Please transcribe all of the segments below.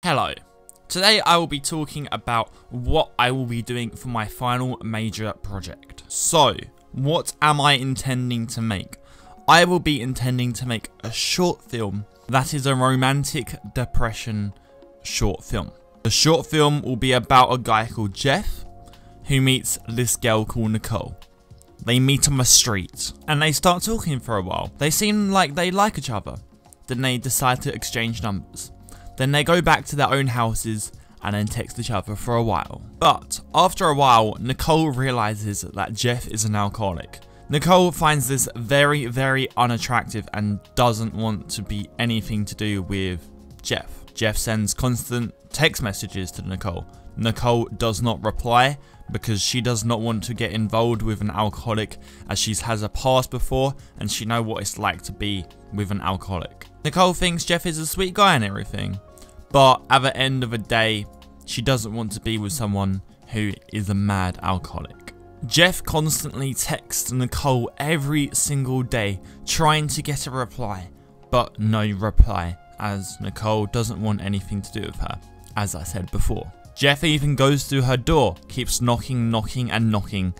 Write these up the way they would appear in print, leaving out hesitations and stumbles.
Hello. Today I will be talking about what I will be doing for my final major project. So, what am I intending to make? I will be intending to make a short film that is a romantic depression short film. The short film will be about a guy called Jeff who meets this girl called Nicole. They meet on the street and they start talking for a while. They seem like they like each other. Then they decide to exchange numbers. Then they go back to their own houses and then text each other for a while. But after a while, Nicole realizes that Jeff is an alcoholic. Nicole finds this very, very unattractive and doesn't want to be anything to do with Jeff. Jeff sends constant text messages to Nicole. Nicole does not reply because she does not want to get involved with an alcoholic, as she has a past before and she knows what it's like to be with an alcoholic. Nicole thinks Jeff is a sweet guy and everything, but at the end of the day, she doesn't want to be with someone who is a mad alcoholic. Jeff constantly texts Nicole every single day trying to get a reply, but no reply, as Nicole doesn't want anything to do with her, as I said before. Jeff even goes to her door, keeps knocking and knocking.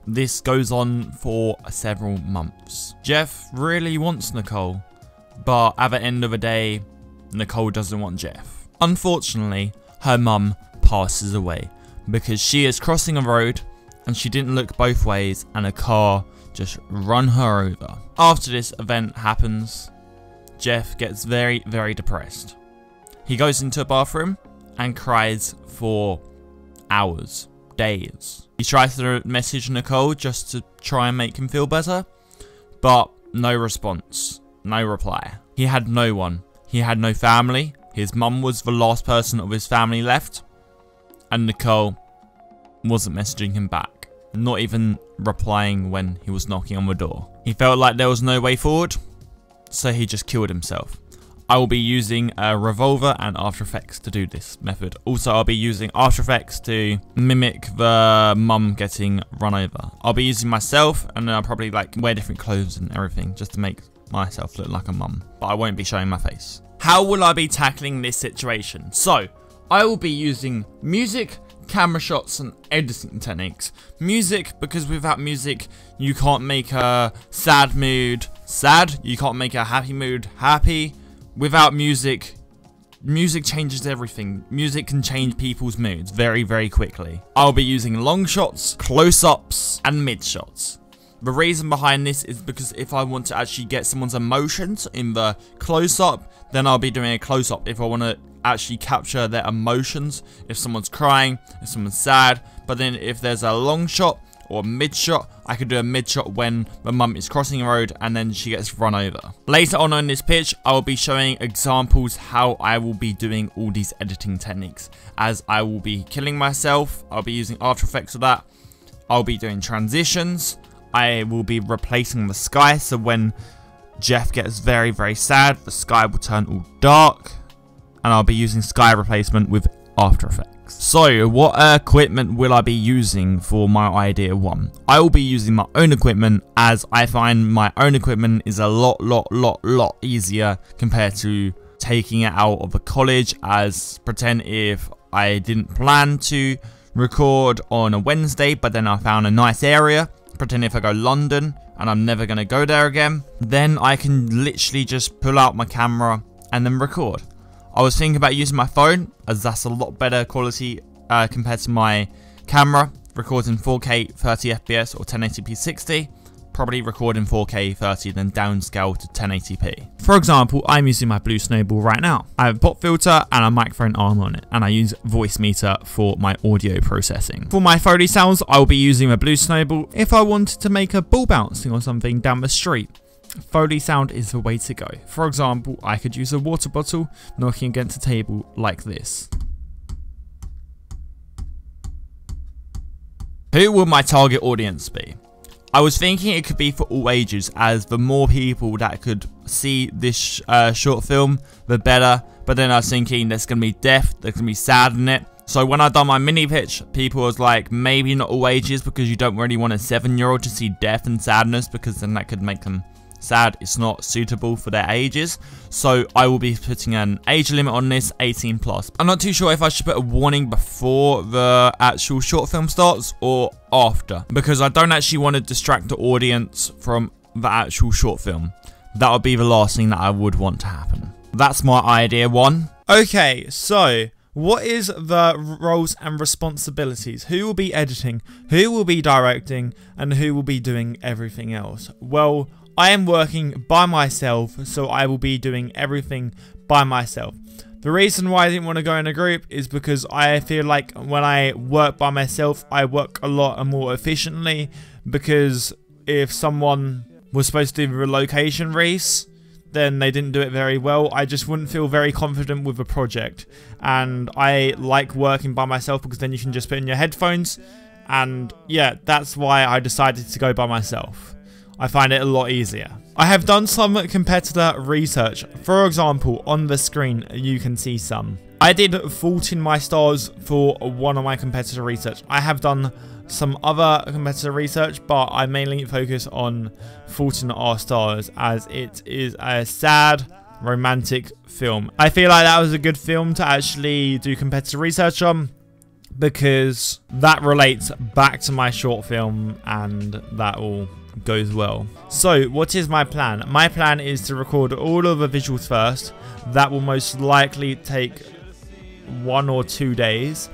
This goes on for several months. Jeff really wants Nicole, but at the end of the day, Nicole doesn't want Jeff. Unfortunately, her mum passes away because she is crossing a road and she didn't look both ways and a car just run her over. After this event happens, Jeff gets very, very depressed. He goes into a bathroom and cries for hours, days. He tries to message Nicole just to try and make him feel better, but no response, no reply. He had no one. He had no family. His mum was the last person of his family left, and Nicole wasn't messaging him back, not even replying when he was knocking on the door. He felt like there was no way forward, so he just killed himself. I will be using a revolver and After Effects to do this method. Also, I'll be using After Effects to mimic the mum getting run over. I'll be using myself, and then I'll probably like wear different clothes and everything just to make myself look like a mum, but I won't be showing my face. How will I be tackling this situation? So, I will be using music, camera shots, and editing techniques. Music, because without music, you can't make a sad mood sad. You can't make a happy mood happy. Without music, music changes everything. Music can change people's moods very, very quickly. I'll be using long shots, close-ups, and mid shots. The reason behind this is because if I want to actually get someone's emotions in the close-up, then I'll be doing a close-up. If I want to actually capture their emotions, if someone's crying, if someone's sad, but then if there's a long shot or mid shot, I could do a mid shot when the mum is crossing the road and then she gets run over. Later on in this pitch, I will be showing examples how I will be doing all these editing techniques. As I will be killing myself, I'll be using After Effects for that. I'll be doing transitions. I will be replacing the sky, so when Jeff gets very, very sad, the sky will turn all dark, and I'll be using sky replacement with After Effects. So, what equipment will I be using for my idea one? I will be using my own equipment, as I find my own equipment is a lot easier compared to taking it out of a college. As pretend if I didn't plan to record on a Wednesday, but then I found a nice area. Pretend if I go London and I'm never going to go there again, then I can literally just pull out my camera and then record. I was thinking about using my phone, as that's a lot better quality compared to my camera. Recording 4K 30 FPS or 1080p 60. Probably record in 4K 30 then downscale to 1080p. For example, I'm using my blue snowball right now. I have a pop filter and a microphone arm on it, and I use voice meter for my audio processing. For my Foley sounds, I will be using a blue snowball. If I wanted to make a ball bouncing or something down the street, Foley sound is the way to go. For example, I could use a water bottle knocking against a table like this. Who will my target audience be? I was thinking it could be for all ages, as the more people that could see this short film, the better. But then I was thinking there's going to be death, there's going to be sad in it. So when I done my mini pitch, people was like, maybe not all ages, because you don't really want a 7-year-old to see death and sadness, because then that could make them sad it's not suitable for their ages. So I will be putting an age limit on this, 18 plus. I'm not too sure if I should put a warning before the actual short film starts or after, because I don't actually want to distract the audience from the actual short film. That would be the last thing that I would want to happen. That's my idea one. Okay, so what is the roles and responsibilities? Who will be editing? Who will be directing? And who will be doing everything else? Well, I am working by myself, so I will be doing everything by myself. The reason why I didn't want to go in a group is because I feel like when I work by myself, I work a lot more efficiently, because if someone was supposed to do the location race, then they didn't do it very well. I just wouldn't feel very confident with a project. And I like working by myself because then you can just put in your headphones. And yeah, that's why I decided to go by myself. I find it a lot easier. I have done some competitor research. For example, on the screen, you can see some. I did 14 my stars for one of my competitor research. I have done some other competitor research, but I mainly focus on 14 our stars as it is a sad romantic film. I feel like that was a good film to actually do competitor research on, because that relates back to my short film and that all goes well. So what is my plan? My plan is to record all of the visuals first. That will most likely take 1 or 2 days.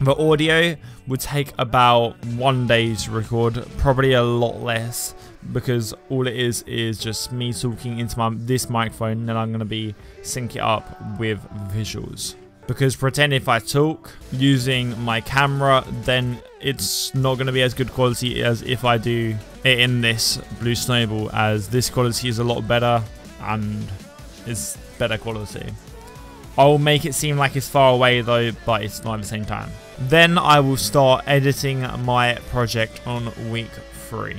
The audio would take about 1 day to record, probably a lot less, because all it is just me talking into this microphone, and then I'm going to be sync it up with visuals. Because pretend if I talk using my camera, then it's not going to be as good quality as if I do it in this Blue Snowball, as this quality is a lot better and it's better quality. I'll make it seem like it's far away though, but it's not at the same time. Then I will start editing my project on week 3.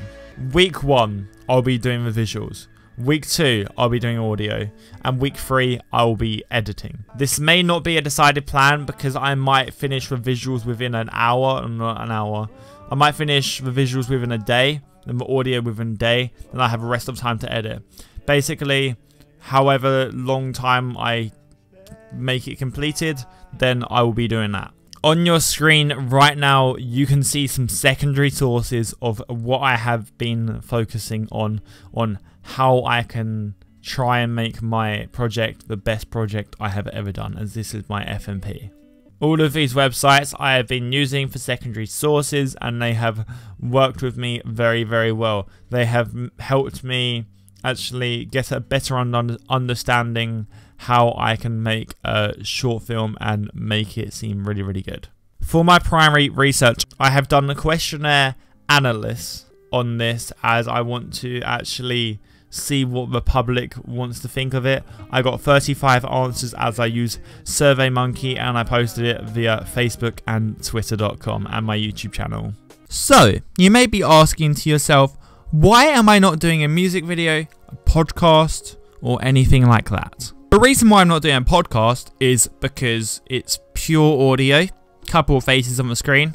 Week 1, I'll be doing the visuals. Week 2, I'll be doing audio. And week 3, I will be editing. This may not be a decided plan because I might finish the visuals within an hour, or not an hour. I might finish the visuals within a day, and the audio within a day, then I have the rest of time to edit. Basically, however long time I make it completed, then I will be doing that. On your screen right now, you can see some secondary sources of what I have been focusing on how I can try and make my project the best project I have ever done, as this is my FMP. All of these websites I have been using for secondary sources, and they have worked with me very, very well. They have helped me actually get a better understanding how I can make a short film and make it seem really, really good. For my primary research, I have done a questionnaire analysis on this, as I want to actually see what the public wants to think of it. I got 35 answers as I use SurveyMonkey, and I posted it via Facebook and Twitter.com and my YouTube channel. So, you may be asking to yourself, why am I not doing a music video, a podcast, or anything like that? The reason why I'm not doing a podcast is because it's pure audio, couple of faces on the screen,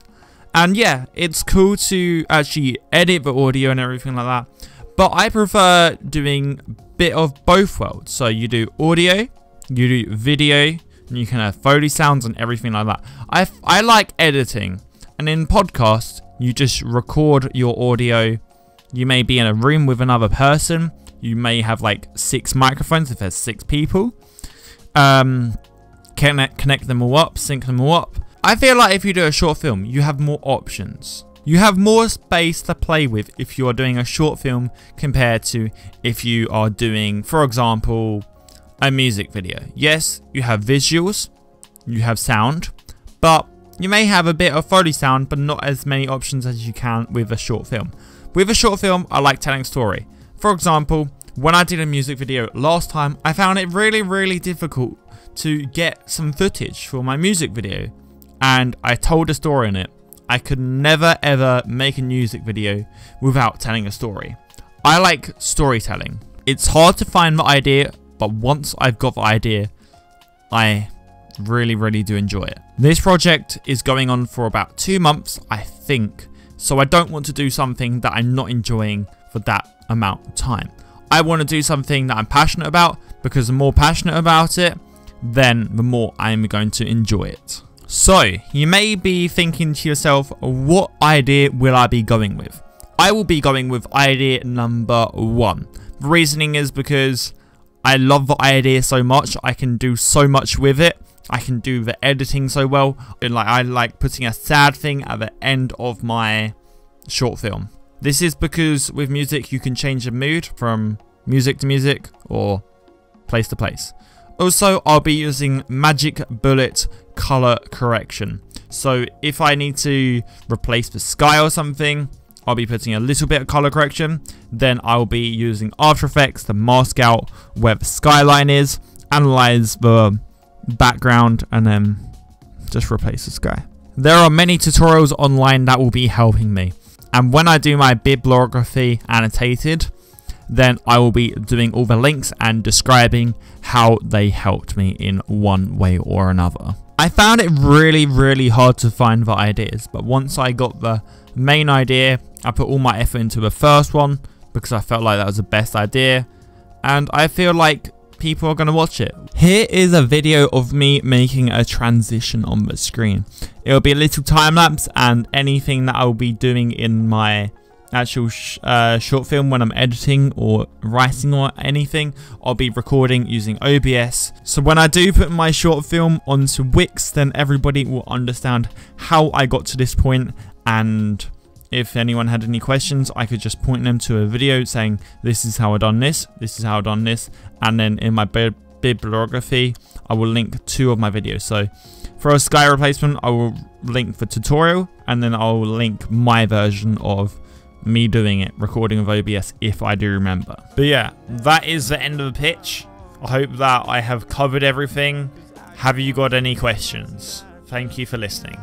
and yeah, it's cool to actually edit the audio and everything like that, but I prefer doing a bit of both worlds. So you do audio, you do video, and you can have Foley sounds and everything like that. I like editing, and in podcasts, you just record your audio. You may be in a room with another person. You may have like 6 microphones if there's 6 people. Connect them all up, sync them all up. I feel like if you do a short film, you have more options. You have more space to play with if you are doing a short film compared to if you are doing, for example, a music video. Yes, you have visuals, you have sound, but you may have a bit of Foley sound, but not as many options as you can with a short film. With a short film, I like telling a story. For example, when I did a music video last time, I found it really, really difficult to get some footage for my music video, and I told a story in it. I could never ever make a music video without telling a story. I like storytelling. It's hard to find the idea, but once I've got the idea, I really, really do enjoy it. This project is going on for about 2 months, I think, so I don't want to do something that I'm not enjoying for that amount of time. I want to do something that I'm passionate about, because the more passionate about it, then the more I'm going to enjoy it. So, you may be thinking to yourself, what idea will I be going with? I will be going with idea number 1. The reasoning is because I love the idea so much, I can do so much with it. I can do the editing so well, and I like putting a sad thing at the end of my short film. This is because with music you can change the mood from music to music or place to place. Also, I'll be using Magic Bullet color correction. So if I need to replace the sky or something, I'll be putting a little bit of color correction. Then I'll be using After Effects to mask out where the skyline is, analyze the background, and then just replace the sky. There are many tutorials online that will be helping me. And when I do my bibliography annotated, then I will be doing all the links and describing how they helped me in one way or another. I found it really hard to find the ideas, but once I got the main idea, I put all my effort into the first one because I felt like that was the best idea, and I feel like people are going to watch it. Here is a video of me making a transition on the screen. It will be a little time lapse, and anything that I will be doing in my actual short film when I'm editing or writing or anything, I'll be recording using OBS. So when I do put my short film onto Wix, then everybody will understand how I got to this point, and if anyone had any questions, I could just point them to a video saying, this is how I done this, this is how I done this, and then in my bibliography, I will link 2 of my videos. So for a sky replacement, I will link the tutorial, and then I'll link my version of me doing it, recording with OBS, if I do remember. But yeah, that is the end of the pitch. I hope that I have covered everything. Have you got any questions? Thank you for listening.